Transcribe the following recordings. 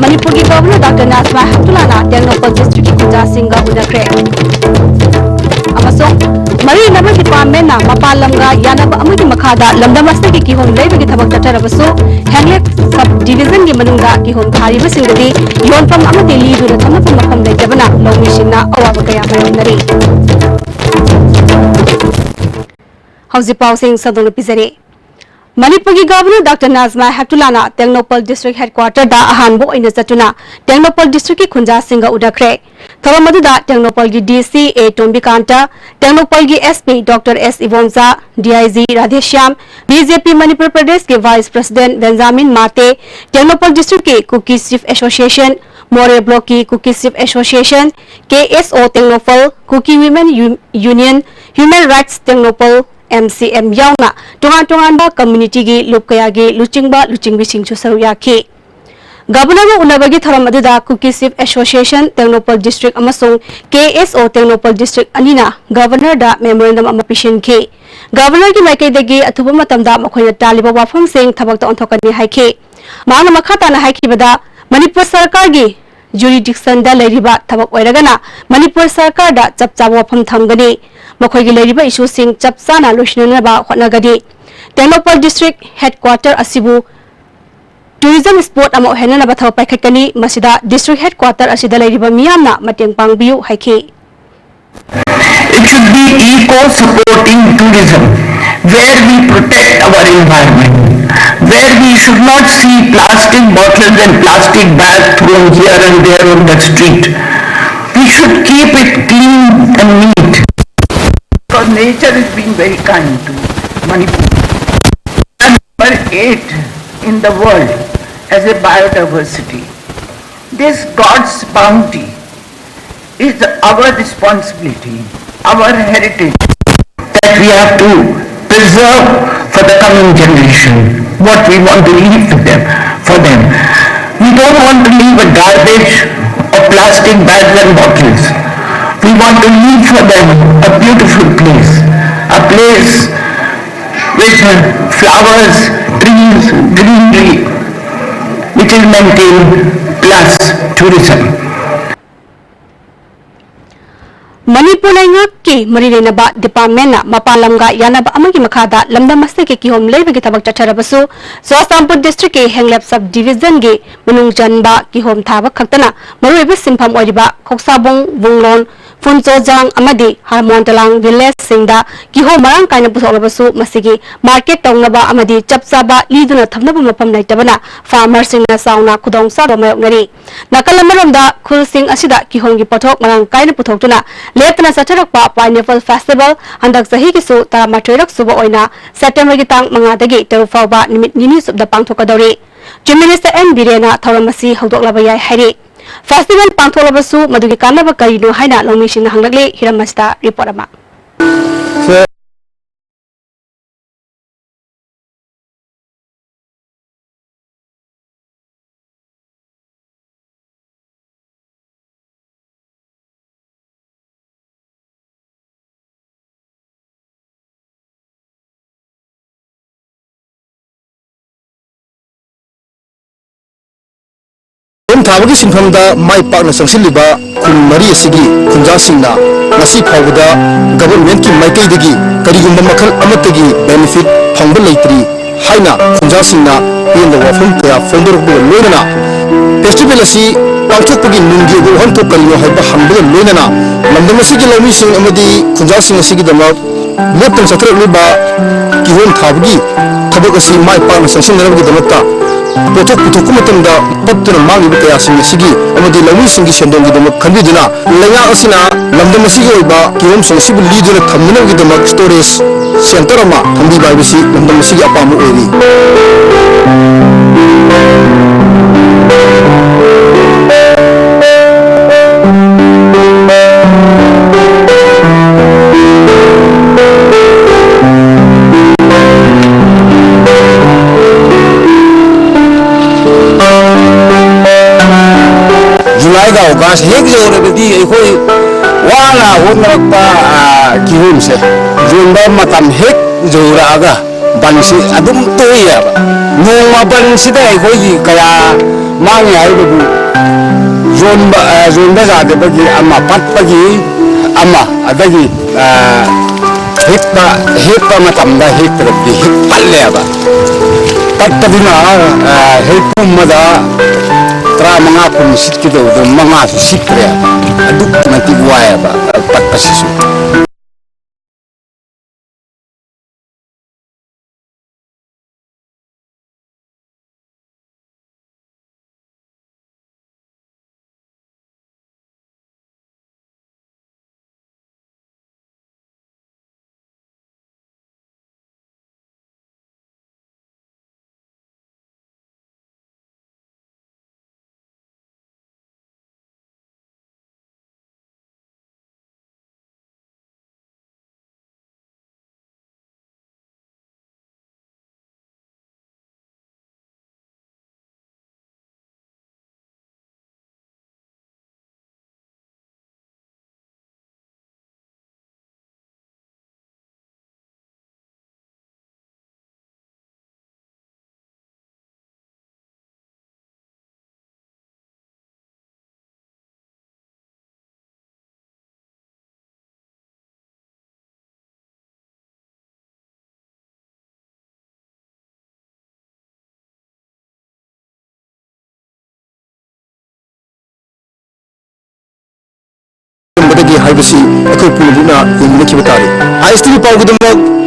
Manipur ki Governor Dr. Nazma Heptulana Tengnopal District ki Khunja Singha unakre. Amasong Mari Nabar Department na Mapalamga Yanaba Amagi Makada Lamdamasta ki Kihom Labor ki Thabak Tatarabasu Hanglek Sub Division ki Manungda Kihom Thariba Singadi Yonpam Amati Lidu na Thamapam Makam Laitabana Lawmishina Awaba Kaya Mayonari. Hausi Pau Singh Sadong Pizare. Manipur ki Governor Dr. Nazma Heptulana Tengnopal District Headquarter da Ahanbo ina Zatuna Tengnopal District ki Khunja Singha udakre. Tharamadu Tengnopal ki DC A Tombikanta, Tengnopal ki SP Dr. S Ivonza, DIG Radheshyam, BJP Manipur Pradesh ke Vice President Benjamin Mate, Tengnopal District ki Cookies Chief Association, More Block ki Cookies Chief Association, KSO Tengnopal, Cookie Women Union, Human Rights Tengnopal MCM yauna tongan ba community gi lupkaya gi luchingbi singchu saruya ki Governor unabagi tharam aduda Cookie Chief Association Tengnopal District amasung KSO Tengnopal District anina Governor da memorandum amapishin ki Governor ki maikai dagi athuba matamda makhoina taliba wafam sing thabak ta onthokani haiki mana makhata na haiki bada Manipur Sarkar gi jurisdiction da leiriba thabak oiragana Manipur Sarkar da chapcha wafam thamgani Makhoi gi leiriba issue sing chapcha na lushnana ba khonagadi Tengnopal District Headquarter asibu tourism sport ama henana ba thaw paikhatani masida district headquarter asida leiriba miyamna mateng pangbiu haiki It should be eco-supporting tourism where we protect our environment, where we should not see plastic bottles and plastic bags thrown here and there on the street. We should keep it clean and neat. Because nature is being very kind to Manipur. Number 8 in the world as a biodiversity. This God's bounty is our responsibility, our heritage that we have to preserve for the coming generation. What we want to leave for them. We don't want to leave a garbage of plastic bags and bottles. We want to leave for them a beautiful place, a place with flowers, trees, greenery, which is maintained plus tourism. Manipur ki Marirena ba department na Mapalamga Yanaba Amagi Makada Lamdamasta ke Kihom Labor ki Thabak Tatarabasu Swastampur District ke Henglep Sub Division ge Munung Janba Kihom Thabak Khaktana Maruiba Simpham Oiriba Khoksabong Bunglon Funchojang amadi Harmontalang Village Singda Kihom Marang Kaina Putholabasu Masigi Market Tongnaba amadi Chapsaba Liduna Thamnaba Mapam Laitabana Farmer Singna Sauna Khudong Sa Romayoknari Nakalamaramda Khul Sing asida Kihom gi Pothok Marang Kaina Puthoktuna Letna Sacharakpa Pineapple Festival Handak Sahi Kisu Taramatroirak Suba Oina September Gitang Mangadagi Terufauba Nimit Nini Subda Pangthokadori Chief Minister N Birena Tharamasi Haudoklabayai Hari Festival Pangtholabasu Madugi Kanaba Karino Haina Longmishin Hanglakle Hiramasta report ama Thabagi Simhamda Mai Pakna Sangsiliba Kun Mari Asigi Khunja Singna Nasi Phawda government ki Maikai dagi Karigumba Makhal Amatagi benefit Phangba Leitri Haina Khunja Singna Yenda Wafum Kaya Fondor Loinana Festival asi Pangthokpagi Nunggi Hanthok Kalyo Haiba Hambga Loinana Lamdamasigi Lami Sing Amadi Khunja Sing Asigi Damak Leptan Sakrak Liba Kihom Thabagi Thabak asi Mai Pakna Sangsinarabagi Damakta Potok putuk matamda patuna magi bukaya singi sigi amadi lawi singi sendong gi damak khandiduna laya asina lamdam asigi oiba kiyom singi sibu liduna thamna gi damak storage center ama thandi bai bisi lamdam asigi apamu oiri Gas hek jo re di khoi wala honrakpa kihum se jumba matam hek jo raga bansi adum toya noma bansi da khoi kaya मांगे हाइबबु जोनबा जादबगी अमा पत्पगी अमा अदगी हेक्पा मतमदा हेक्तरबदी हेक्पल्लेबा पत्तदुना हेक्पुमदा तरा मंगा कुन सिटकिदो मंगा सिटरे अदुक मति वायबा पत्पसिसु हाइबसी अखोई पुलिना इंगलिखिबा तारी आईएसटी पाउगदम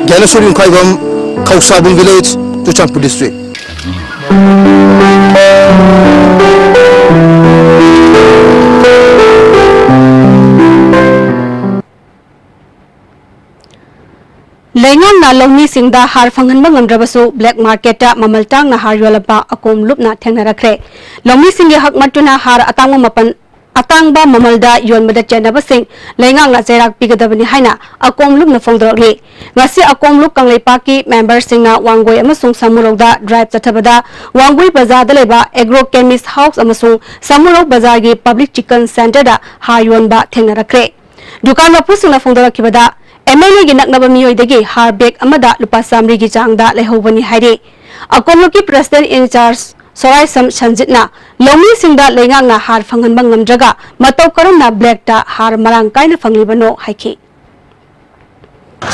ज्ञानेश्वरी खाइबम खौसाबिन विलेज चुचांगपुर डिस्ट्रिक्ट लेंगांग ना लौमी सिंगदा हार फंगनबा ngamdrabasu black market ta mamaltang na har yolapa akom lupna thengnarakre लौमी सिंगे हक मटुना हार अतांग मपन अतांगबा ममलदा योनबदा चेनबा सिंग लेंगांग ना जेराक पिगदबनी हाइना अकोम लुप न फोंदरली ngasi अकोम लुप कंगलेपा की मेंबर सिंगना वांगोय अमसुंग सामुरोगदा ड्राइव चथबदा वांगोय बाजार दा लेबा एग्रो केमिस्ट हाउस अमसुंग सामुरोग बाजार की पब्लिक चिकन सेंटर दा हार योनबा थेंगनारक्रे दुकान मपुसिंगना फोंदरखिबदा MLA की नकनबा मियोइदगी हार बेग अमदा लुपा सामरी की चांगदा लेहोबनी हाइरे अकोम लुप की प्रेसिडेंट इन चार्ज सोराय सम संजितना लौमी सिंगदा लेंगांग ना हार फंगनबा ngamdraga मतौ करमना ब्लैक ता हार मरांग कायना फंगलिबनो हाइखि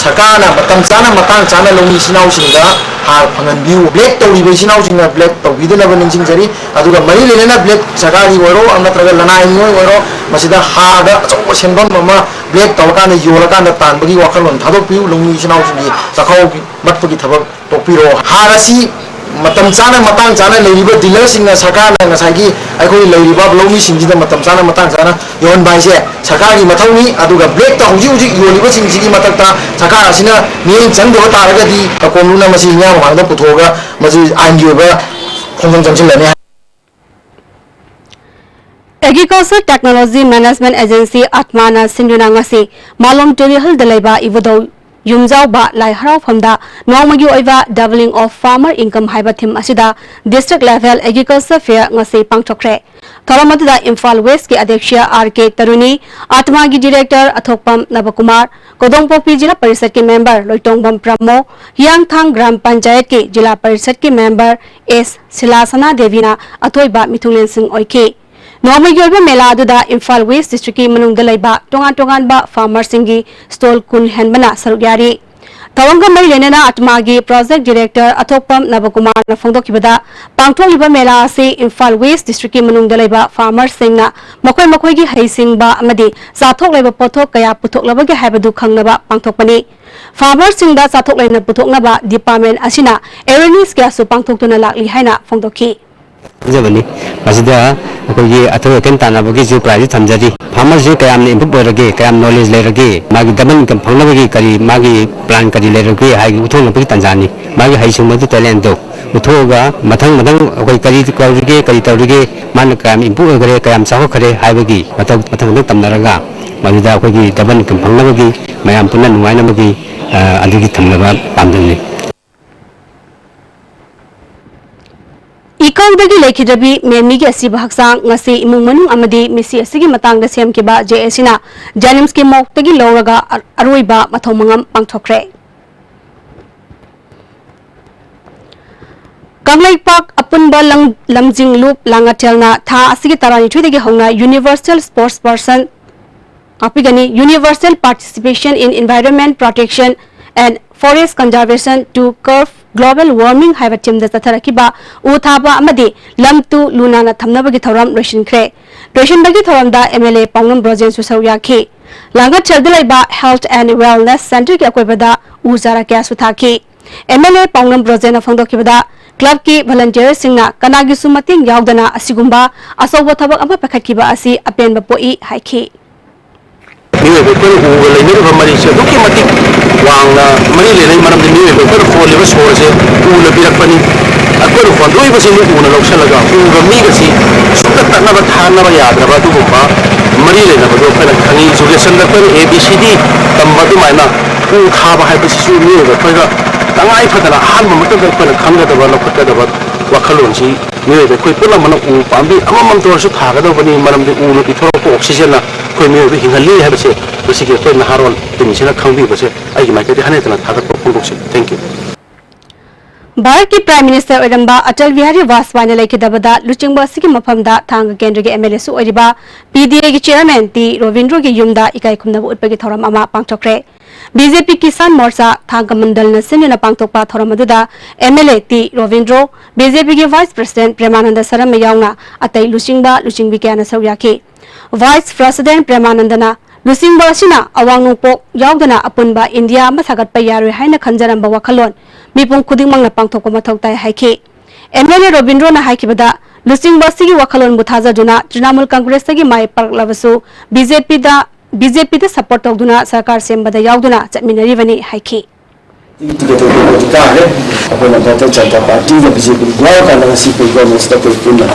सरकारना मतang chana लौमी सिनाउ सिंगदा हार फंगन बिउ ब्लैक तौरिबे सिनाउ सिंगदा ब्लैक तौबिदनबा निंसिंग जरी अदुगा मरी लेना ब्लैक सरकारी ओरो अनत्रगा लनाय मोय ओरो मसिदा हार दा अचौ सेंबम ममा ब्लैक तौकाना योलकाना तानबगी वाखलोन थादोक पिउ लौमी सिनाउ सिंगी सखाउ मटपगी थबक तोपिरो हार असि मतम चाना लेरिबा डीलर सिंगना सरकारना ngasagi अखोई लेरिबा लौमी सिंगिदा मतम चाना योन बाइसे सरकारगी मथौनी अदुगा ब्लैक ता हुजी योलिबा सिंगिगी मतकता सरकार असिना नियम चंदो तारगदी अकोमलुना मसि न्या मांगदा पुथोगा मसि आइनगी ओबा खोंजों चंसिलने Agriculture Technology Management Agency Atmana Sinduna ngasi malom terial dalaiba ibodau yumjau ba lai harau famda nongmagi oiba doubling of farmer income haiba thim asida district level agriculture fair ngasi pangthokre thoramatuda Imphal West ki adhyaksha RK Taruni Atma gi director Athokpam Navakumar Kodongpokpi jila parishad ki member Loitongbam Pramo Hiangthang gram panchayat ki jila parishad ki member S Silasana Devina athoiba mithulen sing oike normal योबा मेला अदुदा Imphal West district की मनुंगदा लैबा टोंगान बा farmer सिंगी stall कुन हेनबना सरुक यारी तवंग मई लेनेना आत्मागी project director अथोपम नवकुमार न फोंदोखिबदा पांगथोलिबा मेला से इम्फाल वेस्ट डिस्ट्रिक्ट की मनुंगदा लैबा फार्मर सिंगना मखोय की हैसिंगबा अमदी साथोक लैबा पोथोक कया पुथोकलबगे हाइबदु खंगनबा पांगथोकपनी फार्मर सिंगदा साथोक लैना पुथोकनबा डिपार्टमेंट असिना एवेयरनेस क्यासु पांगथोकतुना लाकली हाइना फोंदोखि जबनी मसिदा अखोई अथो केन तानाबगी जो प्राइज थमजरी फार्मर जे कयाम ने इम्प्रूव रगे कयाम नॉलेज लेरगे मागी डबल इनकम फंगनबगी करी मागी प्लान करी लेरगे हाई उथोंगबगी तंजानी मागी हाइसुमदु टैलेंट दो उथोगा मथंग अखोई करी तौरिगे मान कयाम इम्प्रूव करे कयाम चाहो खरे हाइबगी मथंग तमनरगा मसिदा अखोई डबल इनकम फंगनबगी मयाम पुनन नुवाइनबगी अदुगी थमनबा पामदनी इकाउदगी लेखिदबी मेमी के असिब हक्सांग ngasi imung manung amadi misi asigi matangda semkiba JSina Janims ki moktagi lawraga aroiba mathomangam pangthokre Kanglaipak apunba lamjing loop langatelna tha asigi tarani thuidagi hongna universal sports person apigani universal participation in environment protection and forest conservation to curb global warming haiba timda tatharakiba uthaba amadi lamtu lunana thamnabagi thoram roshinkre bagi thoramda MLA Pangnam Brojen su sawyakhi langatel dilaiba health and wellness center ki akoibada uzara kya suthaki MLA Pangnam Brojen afangdokibada club ki volunteer singna kanagi sumating yaudana asigumba asobo thabak ama pakhatkiba asi apenba poi haiki Niwe betul ulai ni rumah mari saya duki mati wang na mari le ni manam niwe betul phone le bas phone se ula birak pani aku lu phone doi bas ni una lok salaga ura mi gasi sukta tanna ba thana ba yad raba tu ba mari le na ba do phana khani education da par ABCD tamba tu mai na u kha ba hai bas su ni ba phai ga tangai phadana han ma mutam da phana khanga da ba lok ta da ba wakhalon si niwe be koi pula mana u pambi amam tor su thaga da bani manam de u lu ki thoro ko oxygen na koi me be hingali ha base basi ke to na haron tin sina khangbi base ai mai ke hane tana thaga ko phung se thank you Bharat ki Prime Minister Oiramba Atal Bihari Vajpayee laiki dabada luchingba sigi mafamda thang kendra ge MLA su oiriba PDA gi chairman T Rovindro gi yumda ikai khumna utpagi thoram ama pangthokre BJP Kisan Morcha thang mandal na sinna pangthokpa thoram aduda MLA T Rovindro BJP gi Vice President Premananda Saram yaungna atai luchingbi kyana sawyaki Vice President Premanandana luchingba sina awang pok yaudana apunba India ma sagat pa yaroi haina khanjaramba wakhalon Mipung kuding mang napang toko mathau tai haiki MLA Rovindro na haikibada luchingba sigi wakhalon buthaja duna Trinamool Congress gi mai parlabasu BJP da support tawduna sarkar sembada yauduna chatminari bani haiki अपना Bharatiya Janata party या BJP गुआ का नगसी पे governance तक पुनः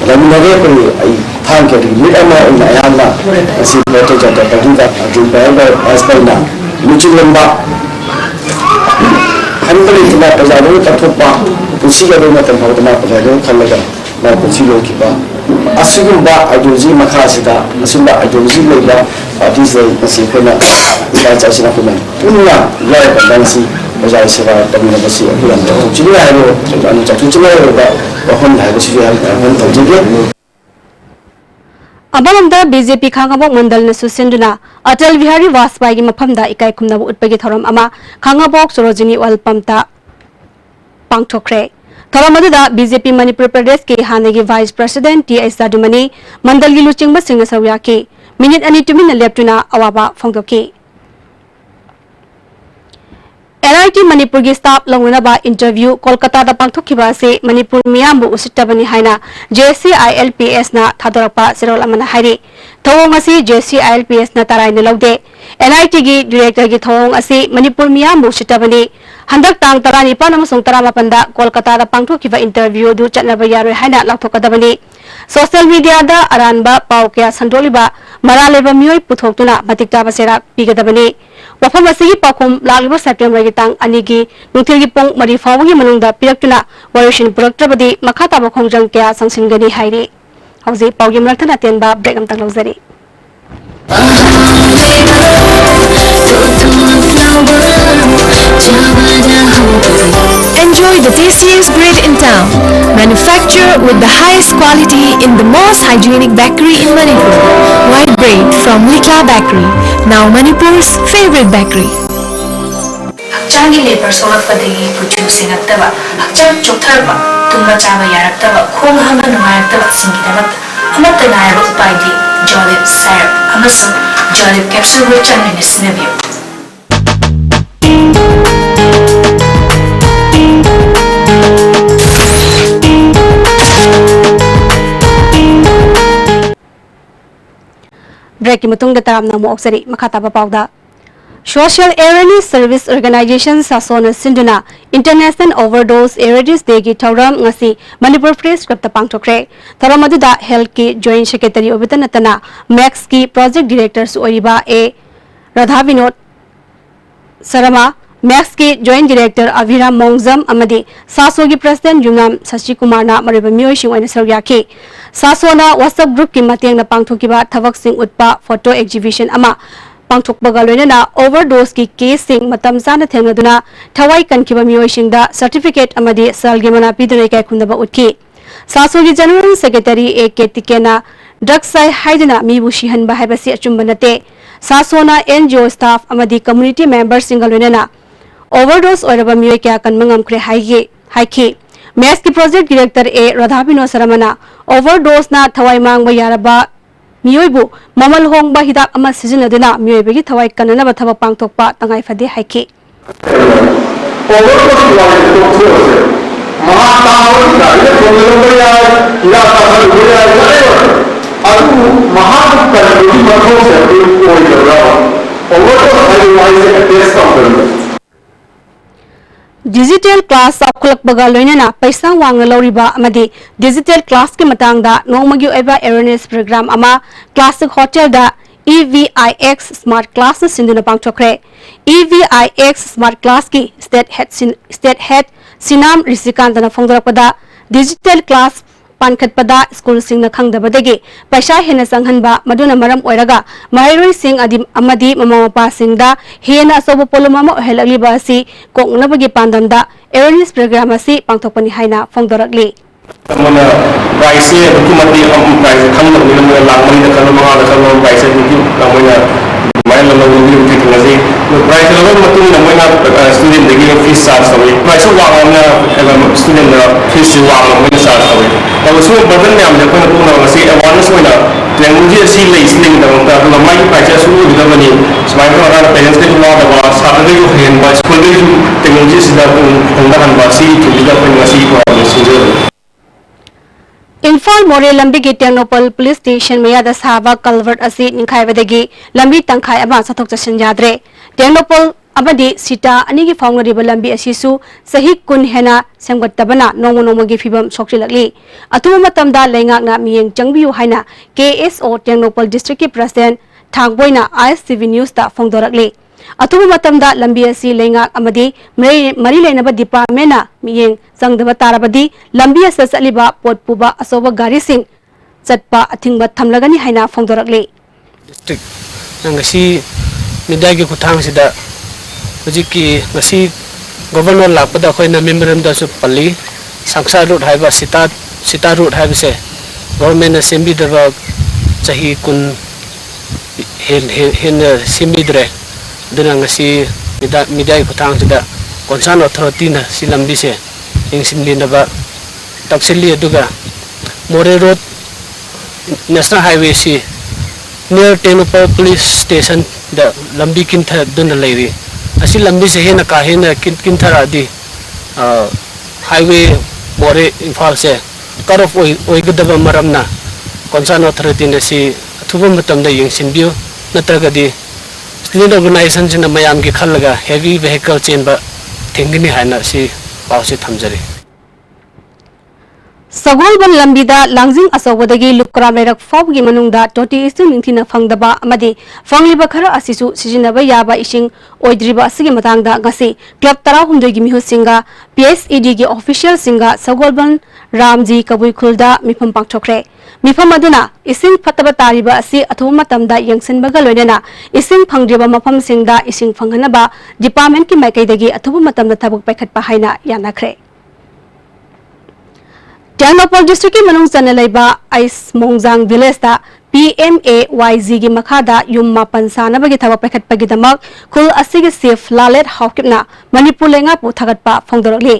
रमिनगे पर आई थांग के lead अमा इन आयाना ऐसी भारतीय जनता पार्टी का जो पहले एस्पाइना मुचिल लंबा हंबल इतना प्रजालों का थोपा पुसी का लोग मतलब बहुत प्रजालों खल्लेगा मैं पुसी लोग की बात असुगुम्बा आइडियोलॉजी मखासिदा असुगुम्बा आइडियोलॉजी लेगा पार्टी से ऐसी फेना इलाज चाचिना पुनः पुनः लॉय बंसी Bajai sewa tamina basi bulan tu cuma ayo anu cakap cuma ayo bahon dah basi dia bahon tu jadi. Abalamda BJP Khangabok Mandal na susinduna Atal Bihari Vajpayee gi mafamda ikai khumna utpagi thoram ama Khangabok Sorojini Walpamta pangthokre thoram aduda BJP Manipur Pradesh ki hanagi Vice President T.S. Sadumani Mandal gi luchingba singna sawyaki minute ani tumina leptuna awaba phongdoki NIT Manipur gi staff longunaba interview Kolkata da pangthokiba se Manipur miyambu usittabani haina JCILPS na thadorapa sirol amana hairi thawong asi JCILPS na tarai na laude NIT gi director gi thawong asi Manipur miyambu usittabani handak tang tarani pa namasung taramapanda Kolkata da pangthokiba interview du chatnaba yaroi haina lathokadabani social media da aranba pau kya sandoliba maraleba miyoi puthoktuna matikta basera pigadabani wafam asigi pakum lagliba September gi tang anigi nungthil gi pong mari fawgi manungda piraktuna warishin puraktrabadi makhata ba khongjang kya sangsingani hairi hauji paugi mraktana tenba break am tang lawzari Enjoy the tastiest bread in town, manufactured with the highest quality in the most hygienic bakery in Manipur. White bread from Likla Bakery, now Manipur's favorite bakery. Hakchangi labor solakpadagi producing aktaba, hakchang choktarba, tumba chaba yaraktaba, khong hama nungayaktaba singidaba, amatta naiba upaidi, Jolib syrup, amasu Jolib capsule with chanmini sinabiyo. Break mutung da taram na mo oksari makata pa pauda Social Awareness Service Organization Sasona Sinduna International Overdose Awareness Day gi thauram ngasi Manipur Press Club ta pangthokre thoram aduda Health ki Joint Secretary obitanatana Max ki Project Director su oiba A Radha Vinod Sarama Max ki Joint Director Aviram Mongzam amadi Saso gi President Yungam Sashi Kumar na mariba miyoi sing oina sawyaki Sasona WhatsApp group ki mateng na pangthokiba thabak sing utpa photo exhibition ama पांथोकपगा लोइनना overdose की case सिंग मतम चाना थेंगदुना थवाई कनखिबा मियोइसिंगदा certificate अमदी सेलगी मना पिदुने काय खुंदबा उठकी सासोगी general secretary A K टिकेना drugs साइ हाइदना मीबु शिहनबा हाइबसी अचुंबा नते सासोना एनजीओ स्टाफ अमदी कम्युनिटी मेंबर सिंगल लोइनना ओवरडोज ओरबा मियोइ क्या कनमंगमख्रे हाइखी मैस की प्रोजेक्ट डायरेक्टर ए राधाबिनो सरमना ओवरडोज ना थवाई मांगबा यारबा मियोइबु ममल होंगबा हिदाक अमा सिजनदुना मियोइबगी थवाई कननबा थबक पांगथोकपा तंगाई फदे हाइखी डिजिटल क्लास चाखुलकपगा लोइनना पैसा वांगना लौरिबा अमदी डिजिटल क्लास के मतंगदा नोंमगी ओइबा अवेयरनेस प्रोग्राम अमा क्लासिक होटल दा EVIX स्मार्ट क्लास सिंधुना पांगथोखरे EVIX स्मार्ट क्लास की स्टेट हेड सिनाम ऋषिकांतना फोंदरपदा डिजिटल क्लास पानखतपदा स्कूल सिंगना खंगदबदगी पैसा हेना संघनबा मदुना मरम ओइरगा महैरोइ सिंग अमदी ममामपा सिंगदा हेना असोब पोलम अमा ओहेलगलिबा असि कोंगनबगी पांदमदा अवेयरनेस प्रोग्राम असि पांगथोकपनि हाइना फोंदरकली mana price itu mati price kan lebih lebih lama ini kalau mahal kalau price itu namanya main lalu lebih tinggi lagi price lalu mati namanya student lagi fees charge sahaja price uangnya kalau student fees uang namanya charge sahaja kalau semua burden yang ada pun aku nak ngasih awareness mana yang mungkin si listening dalam tak kalau mai price semua kita bani sebagai orang parents itu law dapat sahaja itu hendak sekolah itu teknologi sudah penggunaan bahasa itu juga pun ngasih orang sendiri Imphal मोरे लंबी की टेक्नोपल police station में साबा culvert असी निखाइबदगी लंबी तंखाई अमा चथोक चसन याद्रे टेक्नोपल अमदी सीटा अनी की फाउंगरिब लंबी असीसु सही कुन हेना सेमगतबना नोंगोनोंगी फिबम सोक्चिलकली अतुम मतमदा लेंगाकना मियेंग चंगबियु हाइना KSO टेक्नोपल डिस्ट्रिक्ट की प्रेसिडेंट थांगबोइना ISTV न्यूज ता फोंदोरकली अतुम मतमदा लंबी असी लेंगाक अमदी मरी लेनब डिपार्टमेंट मियेंग संगदब तारबदी लंबी अस चलिबा पोटपुबा असोब गाड़ी सिंह चटपा अथिंगब थमलगनी हाइना फोंदोरकली डिस्ट्रिक्ट नंगसी मीडिया की खुथांग सिदा हुजिकी ngasi गवर्नर लापदा खोइना मेमोरेंडम दासु पल्ली संसा रूट हाइबा सीता रूट हाइबसे गवर्नमेंट असेंबली दबा चाही कुन हेन सिमिद्रे दुना ngasi मीडिया की खुथांग सिदा कंसर्न अथॉरिटी ना सि लंबी से इंसिनलिनबा तक्सिली अदुगा मोरे रोड नेशनल हाईवे से नियर टेक्नोपल पुलिस स्टेशन द लंबी किंथर दुना लेरी असी लंबी से हेना का हेना किंथर आदि हाईवे मोरे इम्फाल से कट ऑफ ओइगदब मरमना कंसर्न अथॉरिटी ने सि अथुब मतम द यंगसिनबियो नत्रगदी स्टूडेंट ऑर्गेनाइजेशन से मयाम की खलगा हेवी व्हीकल चेंबा थेंगनी हाइना सि पाउसे थमजरी सगोलबन लंबीदा लांजिंग असौबदगी लुक्रा लेरक फावगी मनुंगदा टोटी इस्तु निंथिना फंगदबा अमदी फंगलिबा खरा असिसु सिजिनबा याबा इसिंग ओइद्रिबा असिगी मतंगदा गसी क्लब 13 गी मिहुसिंगा PSED गी ऑफिशियल सिंगा सगोलबन रामजी कबुइखुलदा मिफम पांगथोखरे मिफम अदुना इसिंग फतबा तारिबा असि अथुम मतमदा यंगसनबगा लोइनना इसिंग फंगद्रिबा मफम सिंगदा इसिंग फंगनबा डिपार्टमेंट की माइकैदगी अथुब मतमदा थबक पैखतपा हाइना यानाखरे टेक्नोपल डिस्ट्रिक्ट की मनुंग चनलेबा आइस मोंगजांग विलेज दा PMAYG की मखादा युम मापन सानबगी थबक पैखतपगिदमक खुल असिगी सेफ लालेट हाउकिपना मणिपुर लेंगा पु थगतपा फोंदोरकली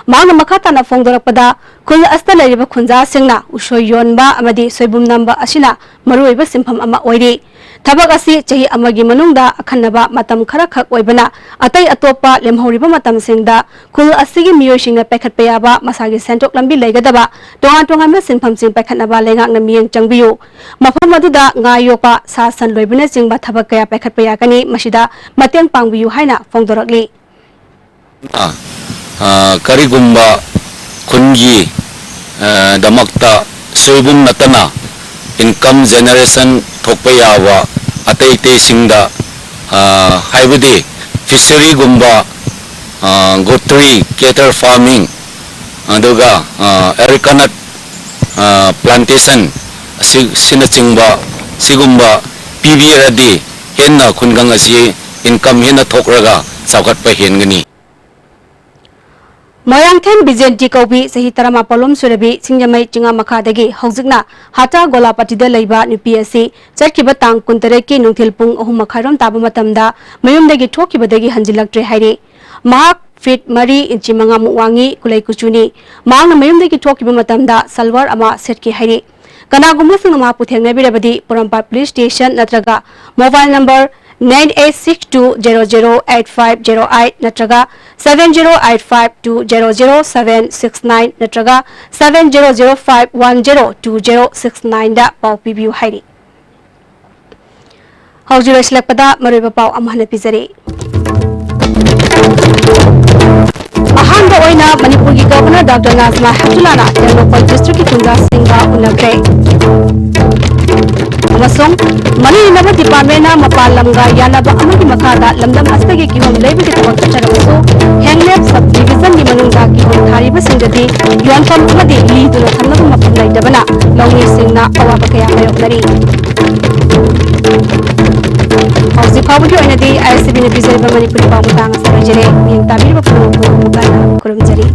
मांगना मखाताना फोंदोरकपदा खुल अस्ता लेरिबा खुंजा सिंगना उसोय योनबा अमदी सोयबुम नंबा असिना मरुइबा सिंफम अमा ओइरी थबक असि चही अमगी मनुंगदा अखन्नबा मतम खरा खक ओइबना अतै अतोपा लेमहौरिबा मतम सिंगदा खुल असिगी मियोइसिंगना पैखतपा याबा मसागी सेंटोक लंबी लेगदबा तोंगा तोंगा सिंफम सिंग पैखतनबा लेंगाकना मियेंग चंगबियु मफम अदुदा nga yopa sa san loibina jingba thabak kaya paikhat paya kani masida mateng pangbiyu haina fongdorakli karigumba khungi damakta soibum natana income generation thokpayawa atei te singda haibudi fishery gumba gotri cattle farming aduga arecanut plantation sinachingba sigumba PBRD हेन्ना खुनगंग असी income हेन्ना थोकरगा सावखटपा हेनगनी Moyangthen Bizenti Kobi Sahi Taramapolum Surabi Singamai Chinga Makadagi Hauzigna Hata Golapati de Laiba Nupiasi Charkibatang Kuntareki Nuntilpung Ohumakaram Tabamatamda Mayumdagi Tokibadagi Hanjilak Hairi Mark Fit Mari Inchimanga Muwangi Kulai Kuchuni Mang Mayumdagi Tokibatamda Salwar Ama Setki Hairi Kanagumusing Maputeng Nabirabadi Purampa Police Station Natraga Mobile number 9862008508 natraga 7085200769 natraga 7005102069 da pau pibiu hairi haujira selakpada maroiba pau amhana pizari ahanga oina manipur gi governor Dr. Nazma Heptulana Tenopal district ki Kunja Singha unagre amasong mani naba department na mapalamga yanaba amagi makada lamdam astagi ki hom lebi ki tabak charaso henglep sub division ni manungda ki hom thariba singdadi yonfam amadi li duna thamnagu mapam laidabana longni singna awaba kaya mayoknari hausi phawdi oinadi ICB ni bizarba manipuri pamutanga sarajere yin tabirba kurum kurumjari